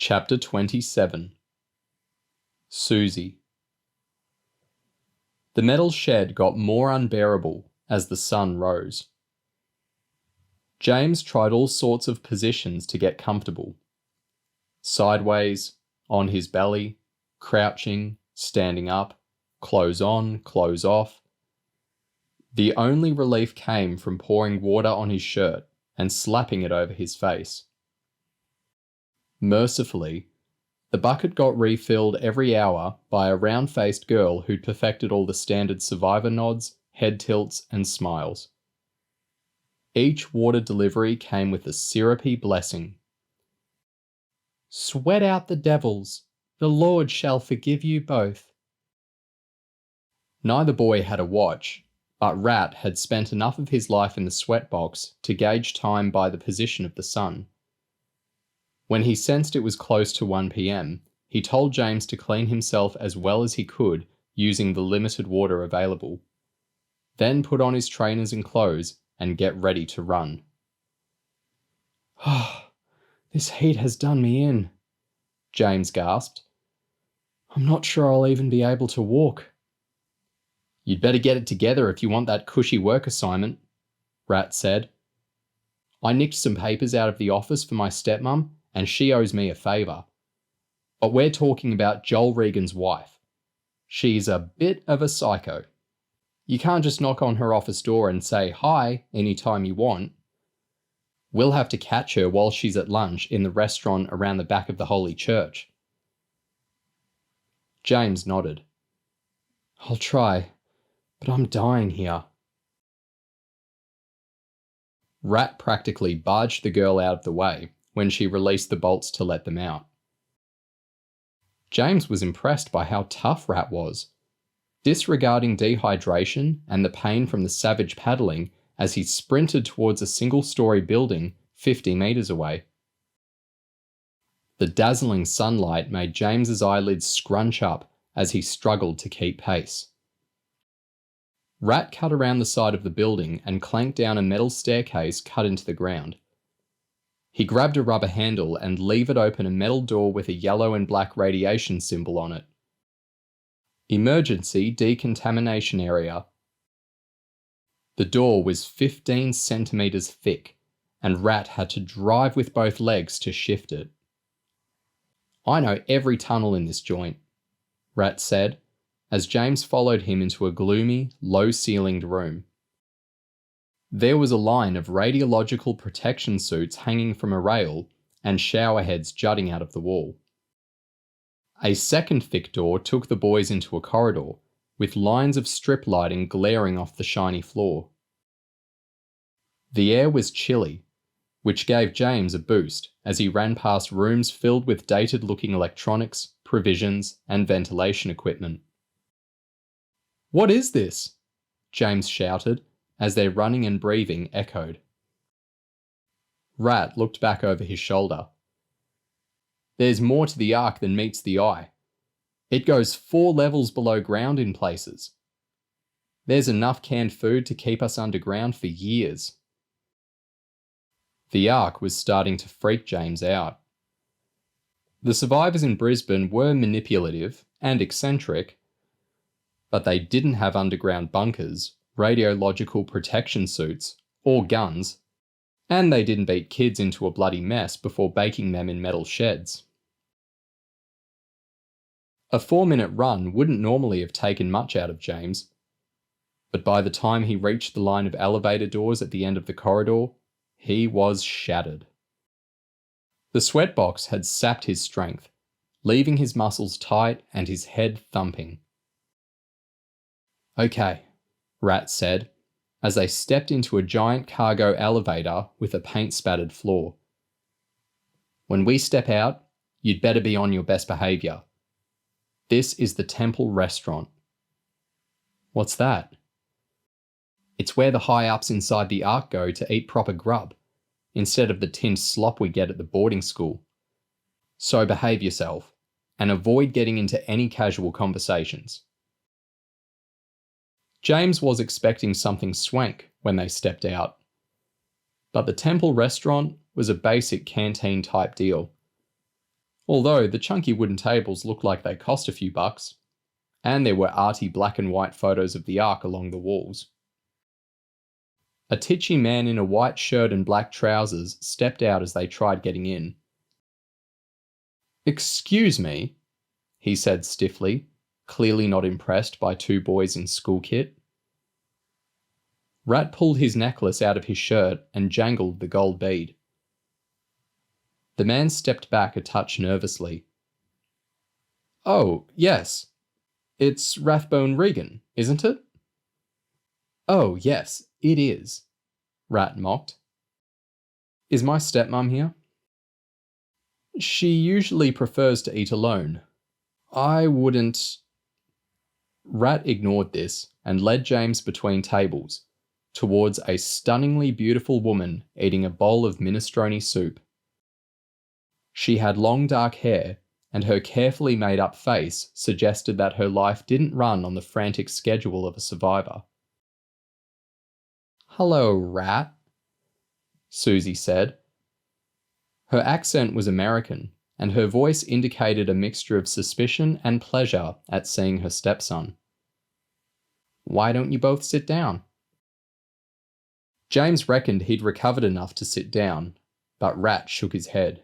Chapter 27. Susie. The metal shed got more unbearable as the sun rose. James tried all sorts of positions to get comfortable. Sideways, on his belly, crouching, standing up, clothes on, clothes off. The only relief came from pouring water on his shirt and slapping it over his face. Mercifully, the bucket got refilled every hour by a round-faced girl who'd perfected all the standard survivor nods, head tilts, and smiles. Each water delivery came with a syrupy blessing. "Sweat out the devils. The Lord shall forgive you both." Neither boy had a watch, but Rat had spent enough of his life in the sweatbox to gauge time by the position of the sun. When he sensed it was close to 1 p.m, he told James to clean himself as well as he could using the limited water available. Then put on his trainers and clothes and get ready to run. "This heat has done me in," James gasped. "I'm not sure I'll even be able to walk." "You'd better get it together if you want that cushy work assignment," Rat said. "I nicked some papers out of the office for my stepmom, and she owes me a favour. But we're talking about Joel Reagan's wife. She's a bit of a psycho. You can't just knock on her office door and say hi anytime you want. We'll have to catch her while she's at lunch in the restaurant around the back of the Holy Church." James nodded. "I'll try, but I'm dying here." Rat practically barged the girl out of the way when she released the bolts to let them out. James was impressed by how tough Rat was, disregarding dehydration and the pain from the savage paddling as he sprinted towards a single-story building 50 metres away. The dazzling sunlight made James's eyelids scrunch up as he struggled to keep pace. Rat cut around the side of the building and clanked down a metal staircase cut into the ground. He grabbed a rubber handle and levered open a metal door with a yellow and black radiation symbol on it. "Emergency decontamination area." The door was 15 centimetres thick, and Rat had to drive with both legs to shift it. "I know every tunnel in this joint," Rat said, as James followed him into a gloomy, low-ceilinged room. There was a line of radiological protection suits hanging from a rail and shower heads jutting out of the wall. A second thick door took the boys into a corridor, with lines of strip lighting glaring off the shiny floor. The air was chilly, which gave James a boost as he ran past rooms filled with dated-looking electronics, provisions, and ventilation equipment. "What is this?" James shouted, as their running and breathing echoed. Rat looked back over his shoulder. "There's more to the ark than meets the eye. It goes 4 levels below ground in places. There's enough canned food to keep us underground for years." The ark was starting to freak James out. The survivors in Brisbane were manipulative and eccentric, but they didn't have underground bunkers, radiological protection suits, or guns, and they didn't beat kids into a bloody mess before baking them in metal sheds. A 4-minute run wouldn't normally have taken much out of James, but by the time he reached the line of elevator doors at the end of the corridor, he was shattered. The sweatbox had sapped his strength, leaving his muscles tight and his head thumping. "Okay," Rat said, as they stepped into a giant cargo elevator with a paint-spattered floor. "When we step out, you'd better be on your best behaviour. This is the Temple Restaurant." "What's that?" "It's where the high-ups inside the Ark go to eat proper grub, instead of the tinned slop we get at the boarding school. So behave yourself, and avoid getting into any casual conversations." James was expecting something swank when they stepped out. But the Temple Restaurant was a basic canteen-type deal. although the chunky wooden tables looked like they cost a few bucks, and there were arty black and white photos of the Ark along the walls. A titchy man in a white shirt and black trousers stepped out as they tried getting in. "Excuse me," he said stiffly, clearly not impressed by two boys in school kit. Rat pulled his necklace out of his shirt and jangled the gold bead. The man stepped back a touch nervously. "Oh, yes. It's Rathbone Reagan, isn't it?" "Oh, yes, it is," Rat mocked. "Is my stepmom here?" "She usually prefers to eat alone. I wouldn't..." Rat ignored this and led James between tables, towards a stunningly beautiful woman eating a bowl of minestrone soup. She had long dark hair, and her carefully made up face suggested that her life didn't run on the frantic schedule of a survivor. "Hello, Rat," Susie said. Her accent was American, and her voice indicated a mixture of suspicion and pleasure at seeing her stepson. "Why don't you both sit down?" James reckoned he'd recovered enough to sit down, but Rat shook his head.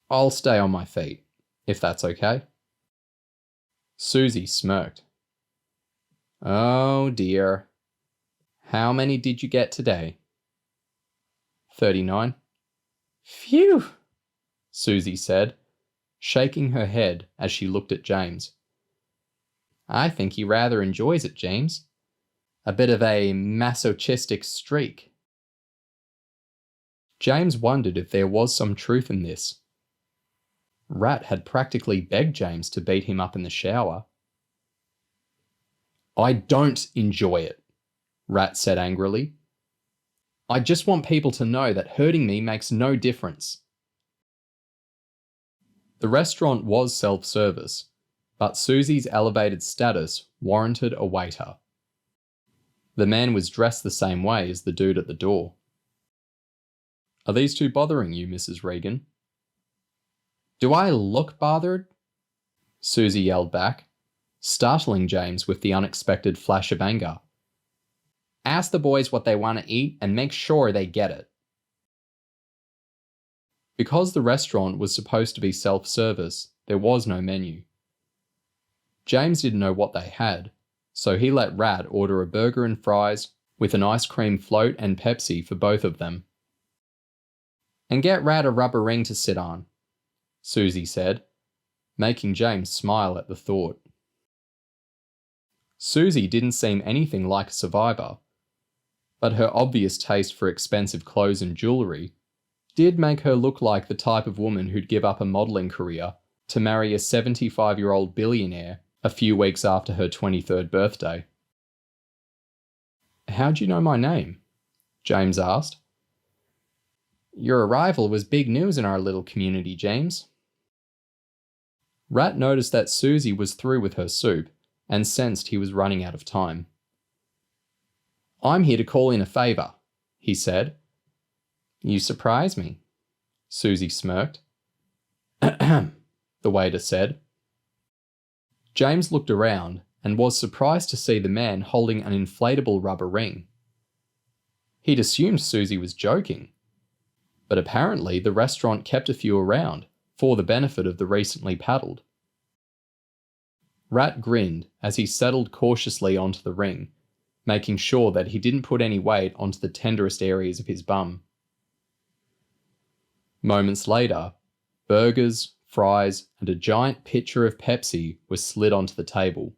"I'll stay on my feet, if that's okay." Susie smirked. "Oh dear. How many did you get today?" 39. "Phew," Susie said, shaking her head as she looked at James. "I think he rather enjoys it, James. A bit of a masochistic streak." James wondered if there was some truth in this. Rat had practically begged James to beat him up in the shower. "I don't enjoy it," Rat said angrily. "I just want people to know that hurting me makes no difference." The restaurant was self-service, but Susie's elevated status warranted a waiter. The man was dressed the same way as the dude at the door. "Are these two bothering you, Mrs. Reagan?" "Do I look bothered?" Susie yelled back, startling James with the unexpected flash of anger. "Ask the boys what they want to eat and make sure they get it." Because the restaurant was supposed to be self-service, there was no menu. James didn't know what they had, so he let Rat order a burger and fries with an ice cream float and Pepsi for both of them. "And get Rat a rubber ring to sit on," Susie said, making James smile at the thought. Susie didn't seem anything like a survivor, but her obvious taste for expensive clothes and jewellery did make her look like the type of woman who'd give up a modelling career to marry a 75-year-old billionaire a few weeks after her 23rd birthday. "How'd you know my name?" James asked. "Your arrival was big news in our little community, James." Rat noticed that Susie was through with her soup and sensed he was running out of time. "I'm here to call in a favour," he said. "You surprise me," Susie smirked. "Ahem," the waiter said. James looked around and was surprised to see the man holding an inflatable rubber ring. He'd assumed Susie was joking, but apparently the restaurant kept a few around for the benefit of the recently paddled. Rat grinned as he settled cautiously onto the ring, making sure that he didn't put any weight onto the tenderest areas of his bum. Moments later, burgers, fries, and a giant pitcher of Pepsi were slid onto the table.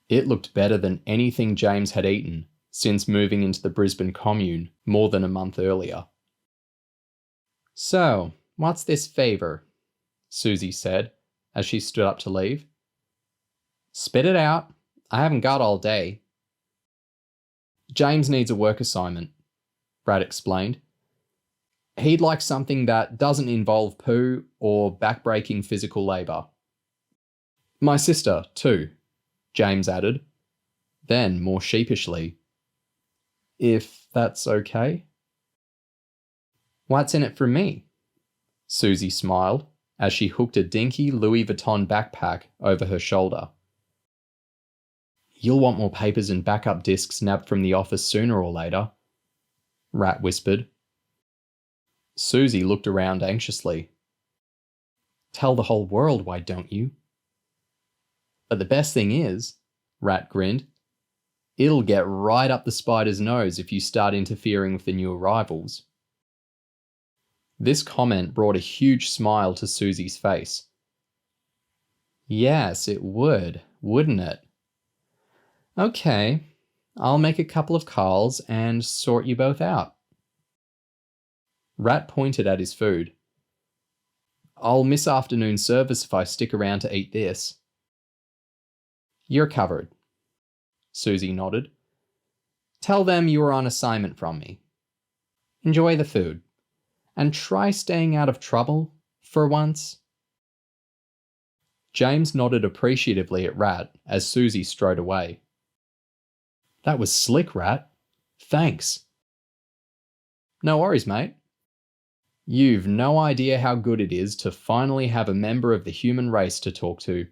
It looked better than anything James had eaten since moving into the Brisbane commune more than a month earlier. "So, what's this favour?" Susie said as she stood up to leave. "Spit it out. I haven't got all day." "James needs a work assignment," Brad explained. "He'd like something that doesn't involve poo or backbreaking physical labour." "My sister, too," James added. Then, more sheepishly, "If that's okay?" "What's in it for me?" Susie smiled. as she hooked a dinky Louis Vuitton backpack over her shoulder. "You'll want more papers and backup discs nabbed from the office sooner or later," Rat whispered. Susie looked around anxiously. "Tell the whole world, why don't you?" "But the best thing is," Rat grinned, "it'll get right up the spider's nose if you start interfering with the new arrivals." This comment brought a huge smile to Susie's face. "Yes, it would, wouldn't it? Okay, I'll make a couple of calls and sort you both out." Rat pointed at his food. "I'll miss afternoon service if I stick around to eat this." "You're covered," Susie nodded. "Tell them you were on assignment from me. Enjoy the food. And try staying out of trouble, for once." James nodded appreciatively at Rat as Susie strode away. "That was slick, Rat. Thanks." "No worries, mate. You've no idea how good it is to finally have a member of the human race to talk to."